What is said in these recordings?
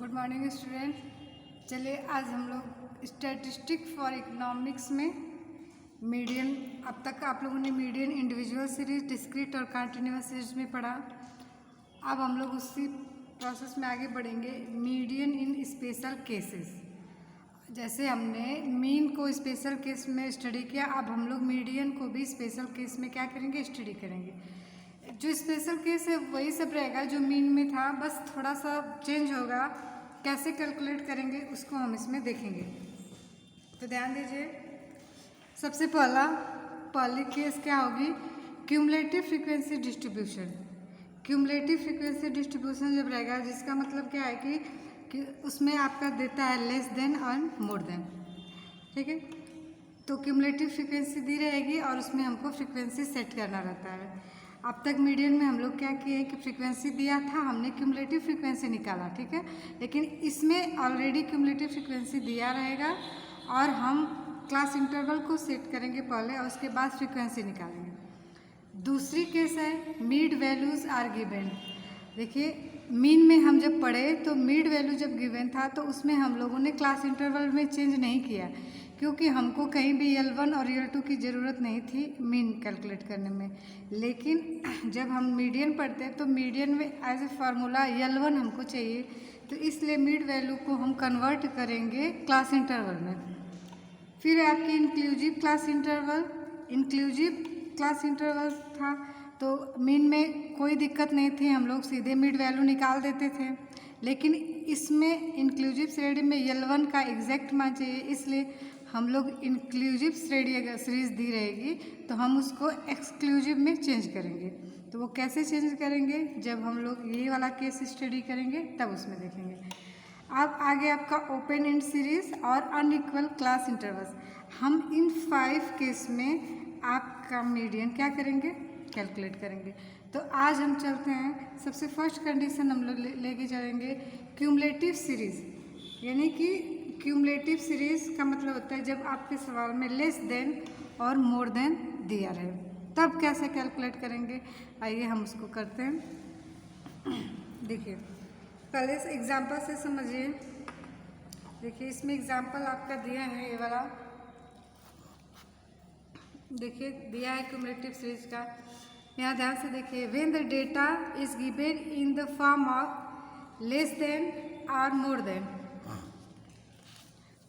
Good morning student. चलिए आज हम लोग स्टैटिस्टिक फॉर इकोनॉमिक्स में मीडियन, अब तक आप लोगों ने मीडियन इंडिविजुअल सीरीज, डिस्क्रीट और कंटिन्यूअस सीरीज में पढ़ा। अब हम लोग उसी प्रोसेस में आगे बढ़ेंगे, मीडियन इन स्पेशल केसेस। जैसे हमने मीन को स्पेशल केस में स्टडी किया, अब हम लोग मीडियन को भी स्पेशल केस में क्या करेंगे, स्टडी करेंगे। जो स्पेशल केस है वही सब रहेगा जो मीन में था, बस थोड़ा सा चेंज होगा। कैसे कैलकुलेट करेंगे उसको हम इसमें देखेंगे। तो ध्यान दीजिए, सबसे पहली केस क्या होगी, cumulative frequency distribution. Cumulative frequency distribution जब रहेगा, जिसका मतलब क्या है कि उसमें आपका देता है लेस देन और मोर देन, ठीक है। तो क्यूमुलेटिव फ्रीक्वेंसी दी रहेगी और उसमें हमको फ्रीक्वेंसी सेट करना रहता है। अब तक मीडियन में हम लोग क्या किए कि फ्रीक्वेंसी दिया था, हमने क्यूमुलेटिव फ्रीक्वेंसी निकाला, ठीक है। लेकिन इसमें ऑलरेडी क्यूमुलेटिव फ्रीक्वेंसी दिया रहेगा और हम क्लास इंटरवल को सेट करेंगे पहले और उसके बाद फ्रीक्वेंसी निकालेंगे। दूसरी केस है मीड वैल्यूज़ आर गिवन। देखिए मीन में हम जब पढ़े तो मीड वैल्यू जब गिवन था तो उसमें हम लोगों ने क्लास इंटरवल में चेंज नहीं किया, क्योंकि हमको कहीं भी L1 और L2 की ज़रूरत नहीं थी मीन कैलकुलेट करने में। लेकिन जब हम मीडियन पढ़ते हैं तो मीडियन में एज ए फार्मूला L1 हमको चाहिए, तो इसलिए मीड वैल्यू को हम कन्वर्ट करेंगे क्लास इंटरवल में। फिर आपकी इंक्लूसिव क्लास इंटरवल था, तो मीन में कोई दिक्कत नहीं थी, हम लोग सीधे मिड वैल्यू निकाल देते थे। लेकिन इसमें इंक्लूसिव श्रेणी में L1 का एग्जैक्ट मान चाहिए, इसलिए हम लोग इंक्लूसिव श्रेणी अगर सीरीज दी रहेगी तो हम उसको एक्सक्लूसिव में चेंज करेंगे। तो वो कैसे चेंज करेंगे, जब हम लोग ये वाला केस स्टडी करेंगे तब उसमें देखेंगे। अब आगे आपका ओपन एंड सीरीज और अनइक्वल क्लास इंटरवल्स। हम इन 5 केस में आपका मीडियन क्या करेंगे, कैलकुलेट करेंगे। तो आज हम चलते हैं, सबसे फर्स्ट कंडीशन हम लोग लेके चलेंगे क्यूमुलेटिव सीरीज। यानी कि क्यूमुलेटिव सीरीज का मतलब होता है जब आपके सवाल में लेस देन और मोर देन दिया रहे, तब कैसे कैलकुलेट करेंगे। आइए हम उसको करते हैं। देखिए पहले से एग्जाम्पल से समझिए। देखिए इसमें एग्जाम्पल आपका दिया है, ये वाला देखिए दिया है क्यूमुलेटिव सीरीज का। यहाँ ध्यान से देखिए, when the data is given in the form of less than और more than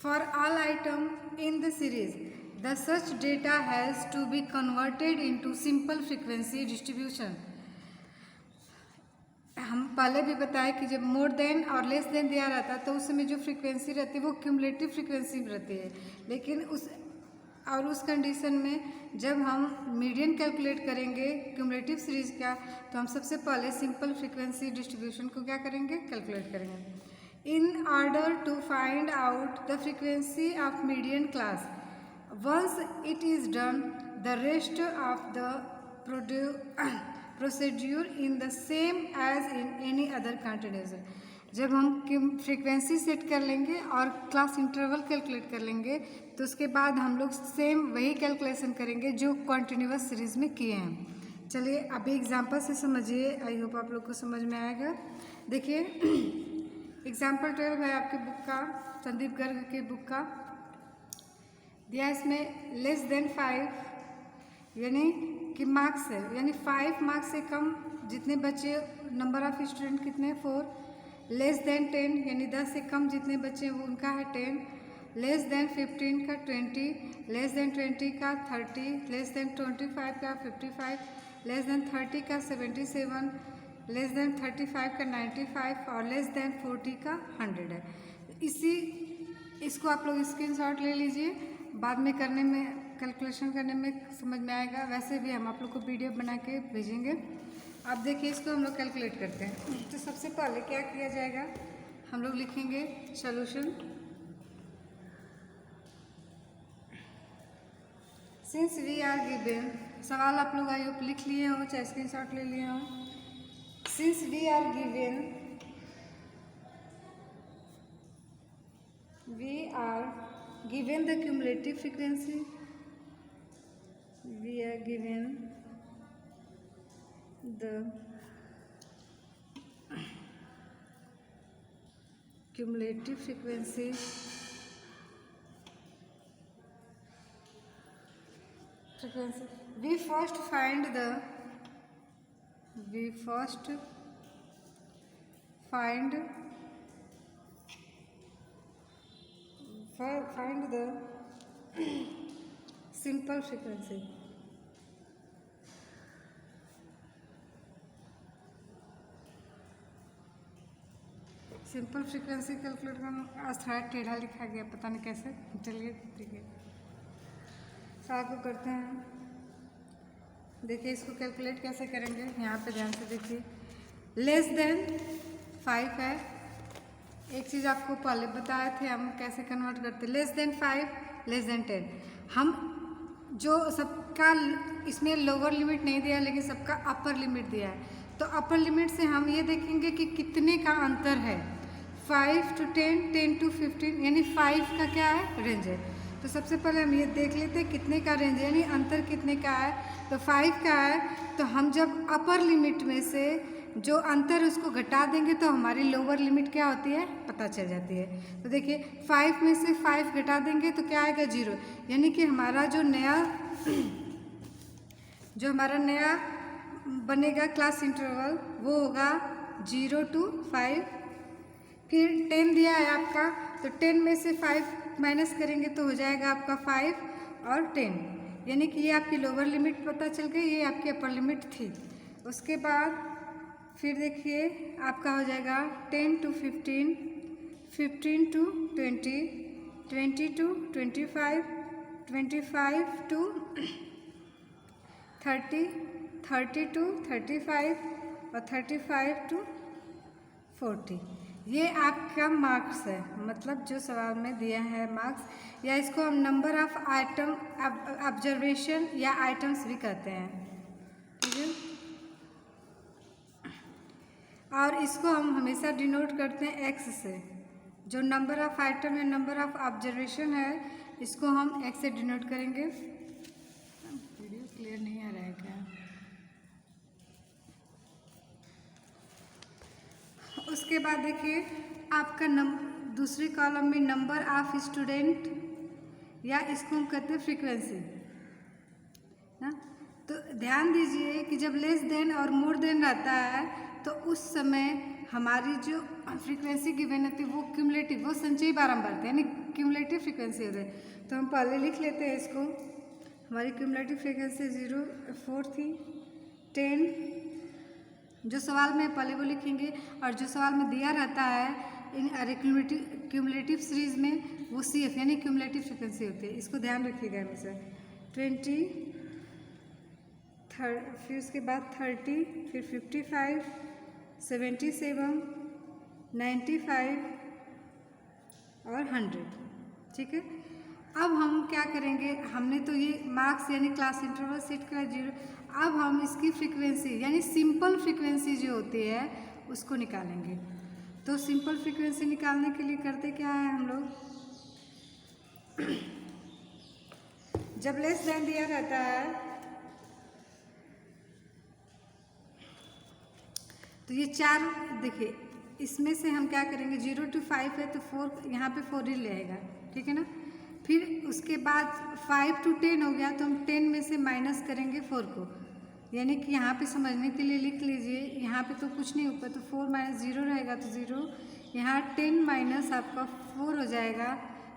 for all item in the series, the such data has to be converted into simple frequency distribution. हम पहले भी बताए कि जब मोर देन और less than दिया रहता है तो उस समय जो फ्रीक्वेंसी रहती है वो क्यूमुलेटिव फ्रीक्वेंसी रहती है। लेकिन उस कंडीशन में जब हम मीडियन कैलकुलेट करेंगे क्यूमुलेटिव सीरीज का, तो हम सबसे पहले सिंपल फ्रीक्वेंसी डिस्ट्रीब्यूशन को क्या करेंगे, कैलकुलेट करेंगे। In order to find out the frequency of median class, once it is done the rest of the procedure in the same as in any other continuous. जब हम frequency set कर लेंगे और class interval calculate कर लेंगे तो उसके बाद हम लोग सेम वही कैलकुलेशन करेंगे जो कॉन्टिन्यूस सीरीज में किए हैं। चलिए अभी एग्जांपल से समझिए, आई होप आप लोग को समझ में आएगा। देखिए एग्जांपल 12 है आपके बुक का, संदीप गर्ग के बुक का दिया। इसमें लेस देन 5 यानी कि मार्क्स है, यानी 5 मार्क्स से कम जितने बच्चे, नंबर ऑफ स्टूडेंट कितने 4, लेस देन 10 यानी 10 से कम जितने बच्चे वो उनका है 10, लेस देन 15 का 20, लेस देन 20 का 30, लेस देन 25 का 55, लेस देन 30 का 77, लेस देन 35 का 95 और लेस देन 40 का 100 है। इसको आप लोग स्क्रीनशॉट ले लीजिए, बाद में करने में, कैलकुलेशन करने में समझ में आएगा। वैसे भी हम आप लोग को PDF बना के भेजेंगे। अब देखिए इसको हम लोग कैलकुलेट करते हैं। तो सबसे पहले क्या किया जाएगा, हम लोग लिखेंगे solution. Since we are given, सवाल आप लोग आई होप लिख लिए हो चाहे स्क्रीनशॉट ले लिए हो। Since we are given the cumulative frequency, we are given the cumulative frequency we first find the simple frequency. Simple frequency calculate करना आज थोड़ा टेढ़ा लिखा गया, पता नहीं कैसे। चलिए ठीक है, साथ को करते हैं। देखिए इसको कैलकुलेट कैसे करेंगे, यहाँ पे ध्यान से देखिए। लेस देन 5 है। एक चीज़ आपको पहले बताए थे हम कैसे कन्वर्ट करते। Less than 5, less than 10। हम जो सबका इसमें लोअर लिमिट नहीं दिया लेकिन सबका अपर लिमिट दिया है, तो अपर लिमिट से हम ये देखेंगे कि कितने का अंतर है। 5 to 10, 10 to 15, यानी 5 का क्या है, रेंज है। तो सबसे पहले हम ये देख लेते हैं कितने का रेंज है, यानी अंतर कितने का है। तो 5 का है, तो हम जब अपर लिमिट में से जो अंतर उसको घटा देंगे तो हमारी लोअर लिमिट क्या होती है पता चल जाती है। तो देखिए 5 में से 5 घटा देंगे तो क्या आएगा, 0। यानी कि हमारा जो हमारा नया बनेगा क्लास इंटरवल वो होगा 0 to 5। फिर 10 दिया है आपका, तो 10 में से 5 माइनस करेंगे तो हो जाएगा आपका 5 और 10, यानी कि ये आपकी लोअर लिमिट पता चल गई, ये आपकी अपर लिमिट थी। उसके बाद फिर देखिए आपका हो जाएगा 10 to 15, 15 to 20, 20 to 25, 25 to 30, 30 to 35 और 35 to 40। ये आपका मार्क्स है, मतलब जो सवाल में दिया है मार्क्स, या इसको हम नंबर ऑफ आइटम ऑब्जर्वेशन या आइटम्स भी कहते हैं, ठीक है। और इसको हम हमेशा डिनोट करते हैं एक्स से। जो नंबर ऑफ आइटम या नंबर ऑफ ऑब्जर्वेशन है इसको हम एक्स से डिनोट करेंगे। वीडियो क्लियर नहीं आ रहा है क्या? उसके बाद देखिए आपका दूसरे कॉलम में नंबर ऑफ स्टूडेंट, या इसको हम कहते हैं फ्रीक्वेंसी ना। तो ध्यान दीजिए कि जब लेस देन और मोर देन रहता है तो उस समय हमारी जो फ्रीक्वेंसी गिवन होती है वो क्यूमुलेटिव, वो संचयी बारंबार, यानी क्यूमुलेटिव फ्रीक्वेंसी होती है। तो हम पहले लिख लेते हैं इसको। हमारी क्यूमुलेटिव फ्रीक्वेंसी 0, 4 थी, 10, जो सवाल में पहले वो लिखेंगे, और जो सवाल में दिया रहता है इन क्यूमुलेटिव सीरीज में वो CF यानी क्यूमुलेटिव फ्रीक्वेंसी होती है। इसको ध्यान रखिएगा हमेशा। 20, फिर उसके बाद 30, फिर 55, 77, 95 और 100, ठीक है। अब हम क्या करेंगे, हमने तो ये मार्क्स यानी क्लास इंटरवल सेट करा 0। अब हम इसकी फ्रीक्वेंसी यानी सिंपल फ्रीक्वेंसी जो होती है उसको निकालेंगे। तो सिंपल फ्रीक्वेंसी निकालने के लिए करते क्या है हम लोग, जब लेस देन दिया रहता है तो ये 4, देखिए इसमें से हम क्या करेंगे, 0 to 5 है तो 4, यहाँ पे 4 ही रहेगा, ठीक है ना। फिर उसके बाद 5 to 10 हो गया तो हम 10 में से माइनस करेंगे 4 को, यानी कि यहाँ पे समझने के लिए लिख लीजिए, यहाँ पे तो कुछ नहीं ऊपर, तो 4 माइनस 0 रहेगा तो 0, यहाँ 10 माइनस आपका 4 हो जाएगा,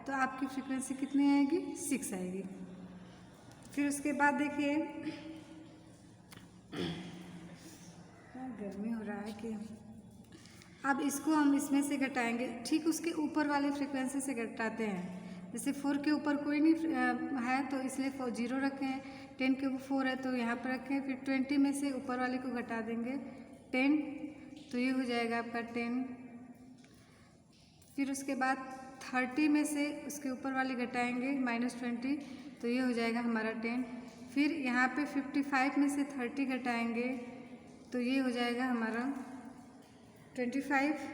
तो आपकी फ्रीक्वेंसी कितनी आएगी, 6 आएगी। फिर उसके बाद देखिए गर्मी हो रहा है कि अब इसको हम इसमें से घटाएंगे, ठीक उसके ऊपर वाले फ्रीक्वेंसी से घटाते हैं। जैसे 4 के ऊपर कोई नहीं है तो इसलिए 0 रखे हैं, 10 के ऊपर 4 है तो यहाँ पर रखें, फिर 20 में से ऊपर वाले को घटा देंगे 10, तो ये हो जाएगा आपका 10। फिर उसके बाद 30 में से उसके ऊपर वाले घटाएंगे -20, तो ये हो जाएगा हमारा 10। फिर यहाँ पे 55 में से 30 घटाएंगे तो ये हो जाएगा हमारा 25।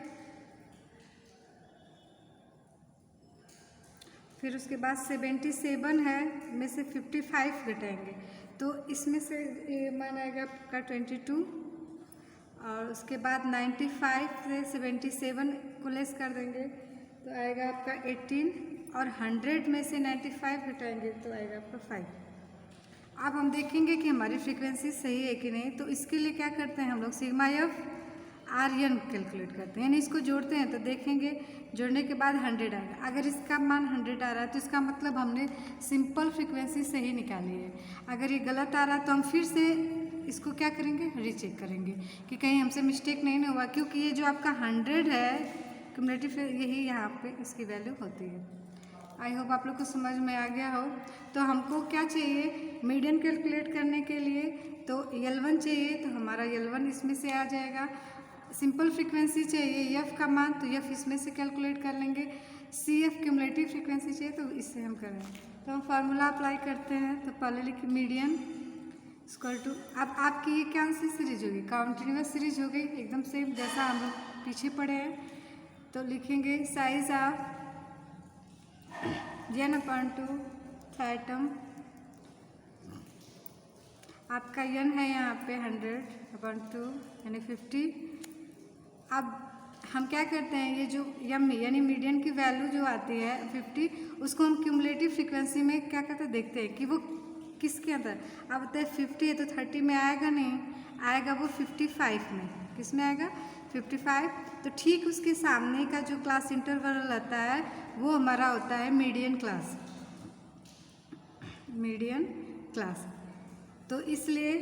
फिर उसके बाद 77 है में से 55 घटाएंगे तो इसमें से मान आएगा आपका 22, और उसके बाद 95 से 77 को लेस कर देंगे तो आएगा आपका 18 और 100 में से 95 हटाएंगे तो आएगा आपका 5। अब हम देखेंगे कि हमारी फ्रीक्वेंसी सही है कि नहीं। तो इसके लिए क्या करते हैं हम लोग sigma f r n calculate करते हैं, यानी इसको जोड़ते हैं तो देखेंगे जोड़ने के बाद 100 आएगा। अगर इसका मान 100 आ रहा है तो इसका मतलब हमने सिंपल फ्रीक्वेंसी सही निकाली है। अगर ये गलत आ रहा है तो हम फिर से इसको क्या करेंगे, रीचेक करेंगे कि कहीं हमसे मिस्टेक नहीं ना हुआ, क्योंकि ये जो आपका 100 है क्यूमुलेटिव, यही यहाँ पे इसकी वैल्यू होती है। आई होप आप लोग को समझ में आ गया हो। तो हमको क्या चाहिए मीडियन कैलकुलेट करने के लिए, तो L1 चाहिए तो हमारा L1 इसमें से आ जाएगा। सिंपल फ्रीक्वेंसी चाहिए एफ का मान तो एफ इसमें से कैलकुलेट कर लेंगे। सी एफ क्यूमुलेटिव फ्रीक्वेंसी चाहिए तो इससे हम करें। तो हम फार्मूला अप्लाई करते हैं। तो पहले लिखिए मीडियन इक्वल टू, अब आपकी ये कौन सी सीरीज होगी, कॉन्टिन्यूस सीरीज हो गई एकदम सेम जैसा हम लोग पीछे पढ़े हैं। तो लिखेंगे साइज ऑफ n/2 थैटम, आपका n है यहाँ पे 100/2 यानी 50। अब हम क्या करते हैं, ये जो यम यानी मीडियन की वैल्यू जो आती है 50, उसको हम क्यूमुलेटिव फ्रीक्वेंसी में क्या कहते हैं देखते हैं कि वो किसके अंदर। अब बताए 50 है तो 30 में आएगा नहीं, आएगा वो 55 में। किस में आएगा 55। तो ठीक उसके सामने का जो क्लास इंटरवल रहता है वो हमारा होता है मीडियन क्लास, मीडियन क्लास। तो इसलिए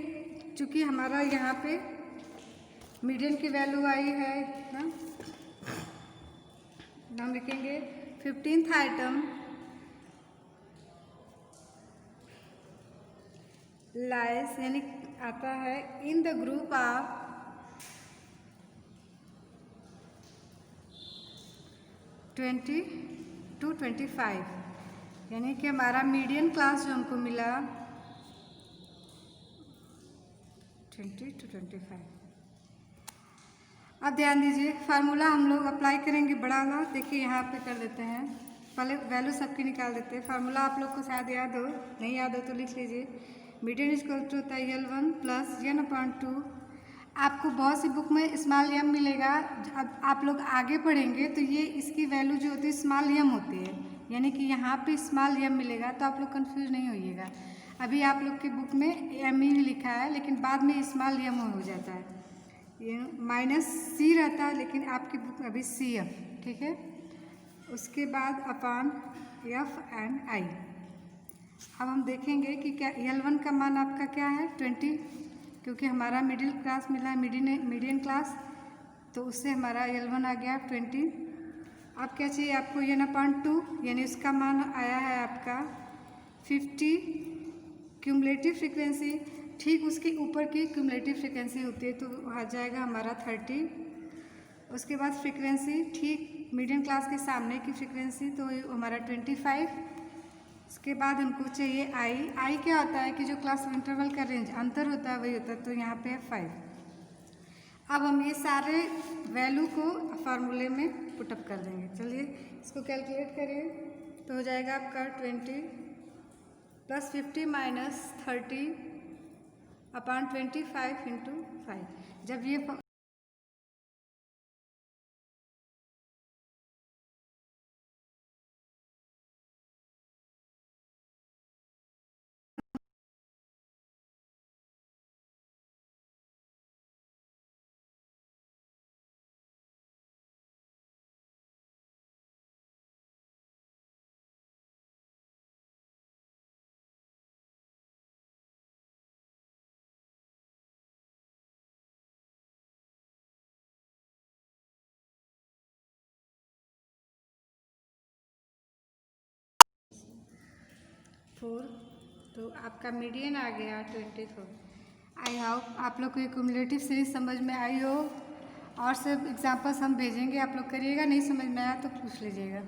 चूँकि हमारा यहाँ पे मीडियन की वैल्यू आई है ना, हम लिखेंगे 15th आइटम लाइज यानी आता है in the group of 20 to 25, यानी कि हमारा मीडियन क्लास जो हमको मिला 20 to 25। अब ध्यान दीजिए फार्मूला हम लोग अप्लाई करेंगे बड़ा वाला। देखिए यहाँ पे कर देते हैं, पहले वैल्यू सबकी निकाल देते हैं। फार्मूला आप लोग को शायद याद हो, नहीं याद हो तो लिख लीजिए। मीडियन इक्वल टू होता है L1 प्लस n/2। आपको बहुत सी बुक में स्मॉल m मिलेगा, अब आप लोग आगे पढ़ेंगे तो ये इसकी वैल्यू जो होती है स्मॉल m होती है, यानी कि यहाँ पे स्मॉल m मिलेगा। तो आप लोग कंफ्यूज नहीं होइएगा, अभी आप लोग की बुक में m ही लिखा है लेकिन बाद में स्मॉल m हो जाता है, ये -c रहता है लेकिन आपकी बुक में अभी CF, ठीक है। उसके बाद अपान F/I। अब हम देखेंगे कि क्या L1 का मान आपका क्या है 20, क्योंकि हमारा मिडिल क्लास मिला है मीडियन क्लास, तो उससे हमारा L1 आ गया 20। अब क्या चाहिए आपको n/2, यानी उसका मान आया है आपका 50। क्यूमुलेटिव फ्रीक्वेंसी ठीक उसके ऊपर की क्यूमुलेटिव फ्रीक्वेंसी होती है तो आ जाएगा हमारा 30। उसके बाद फ्रीक्वेंसी ठीक मीडियम क्लास के सामने की फ्रीक्वेंसी तो हमारा 25। उसके बाद हमको चाहिए आई क्या होता है कि जो क्लास इंटरवल का रेंज अंतर होता है वही होता है, तो यहाँ पे है 5। अब हम ये सारे वैल्यू को फार्मूले में पुटअप कर देंगे। चलिए इसको कैलकुलेट करिए तो हो जाएगा आपका 20 प्लस 50 माइनस 30 अपॉन 25 इंटू 5। जब ये फोर, तो आपका मीडियन आ गया 24। आई होप आप लोग को क्यूमुलेटिव सीरीज समझ में आई हो। और सब एग्जांपल्स हम भेजेंगे, आप लोग करिएगा, नहीं समझ में आया तो पूछ लीजिएगा।